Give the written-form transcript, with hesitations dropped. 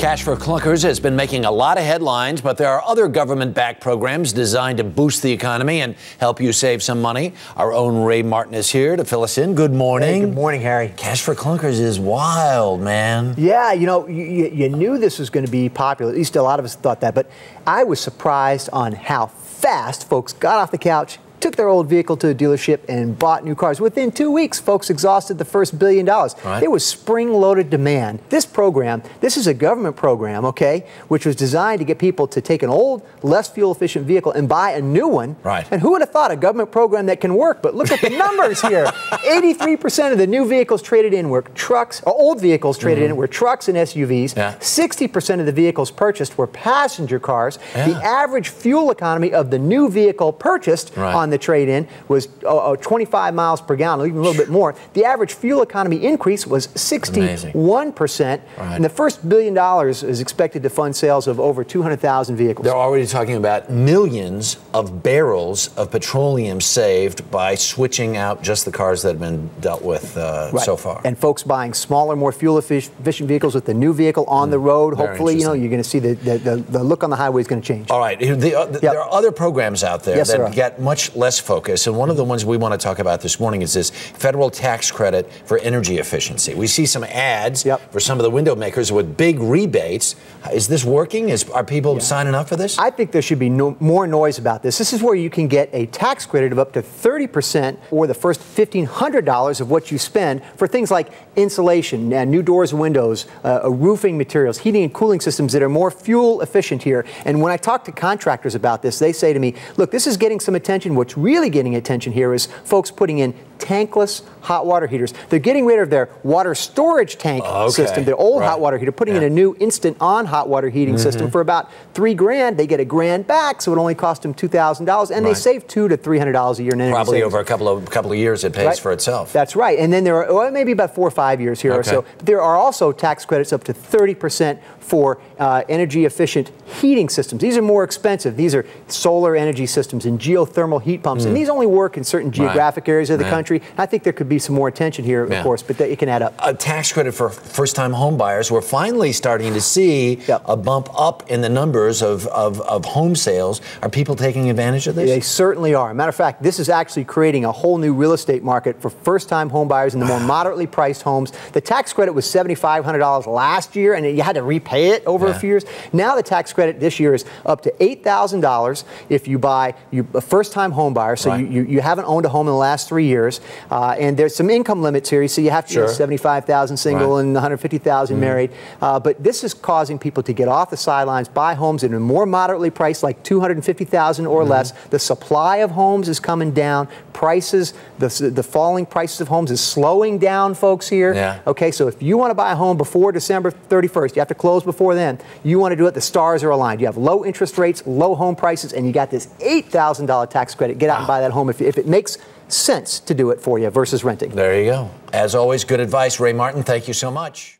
Cash for Clunkers has been making a lot of headlines, but there are other government-backed programs designed to boost the economy and help you save some money. Our own Ray Martin is here to fill us in. Good morning. Hey, good morning, Harry. Cash for Clunkers is wild, man. Yeah, you know, you knew this was going to be popular. At least a lot of us thought that. But I was surprised on how fast folks got off the couch, took their old vehicle to a dealership and bought new cars. Within 2 weeks, folks exhausted the first $1 billion. Right. There was spring-loaded demand. This program, this is a government program, okay, which was designed to get people to take an old, less fuel-efficient vehicle and buy a new one. Right. And who would have thought a government program that can work? But look at the numbers here. 83% of the new vehicles traded in were trucks, or old vehicles traded in were trucks and SUVs. Yeah. 60% of the vehicles purchased were passenger cars. Yeah. The average fuel economy of the new vehicle purchased on the trade-in was 25 miles per gallon, even a little bit more. The average fuel economy increase was 61%. And the first $1 billion is expected to fund sales of over 200,000 vehicles. They're already talking about millions of barrels of petroleum saved by switching out just the cars that have been dealt with so far. And folks buying smaller, more fuel-efficient vehicles with the new vehicle on the road. Hopefully, you know, you're going to see the look on the highway is going to change. All right. There are other programs out there that get much less focus, and one of the ones we want to talk about this morning is this federal tax credit for energy efficiency. We see some ads for some of the window makers with big rebates. Is this working? Are people signing up for this? I think there should be more noise about this. This is where you can get a tax credit of up to 30% or the first $1,500 of what you spend for things like insulation, new doors and windows, roofing materials, heating and cooling systems that are more fuel efficient here. And when I talk to contractors about this, they say to me, look, this is getting some attention. What's really getting attention here is folks putting in tankless hot water heaters. They're getting rid of their water storage tank system, their old hot water heater, putting in a new instant on hot water heating system for about $3 grand. They get $1 grand back, so it only cost them $2,000, and they save $200 to $300 a year in energy Probably savings. over a couple of years, it pays for itself. That's right. And then there are maybe about 4 or 5 years here or so. But there are also tax credits up to 30% for energy efficient heating systems. These are more expensive. These are solar energy systems and geothermal heat pumps, and these only work in certain geographic areas of the country. I think there could be some more attention here, of course, but it can add up. A tax credit for first-time home buyers. We're finally starting to see a bump up in the numbers of home sales. Are people taking advantage of this? They certainly are. Matter of fact, this is actually creating a whole new real estate market for first-time home buyers in the more moderately priced homes. The tax credit was $7,500 last year, and you had to repay it over a few years. Now the tax credit this year is up to $8,000 if you buy a first-time home buyer, so you haven't owned a home in the last 3 years. And there's some income limits here. So you have to be 75,000 single and 150,000 married. But this is causing people to get off the sidelines, buy homes that are more moderately priced, like 250,000 or less. The supply of homes is coming down. Prices, the falling prices of homes is slowing down, folks, here. Okay, so if you want to buy a home before December 31st, you have to close before then. You want to do it, the stars are aligned. You have low interest rates, low home prices, and you got this $8,000 tax credit. Get out and buy that home if it makes sense to do it for you versus renting. There you go. As always, good advice. Ray Martin, thank you so much.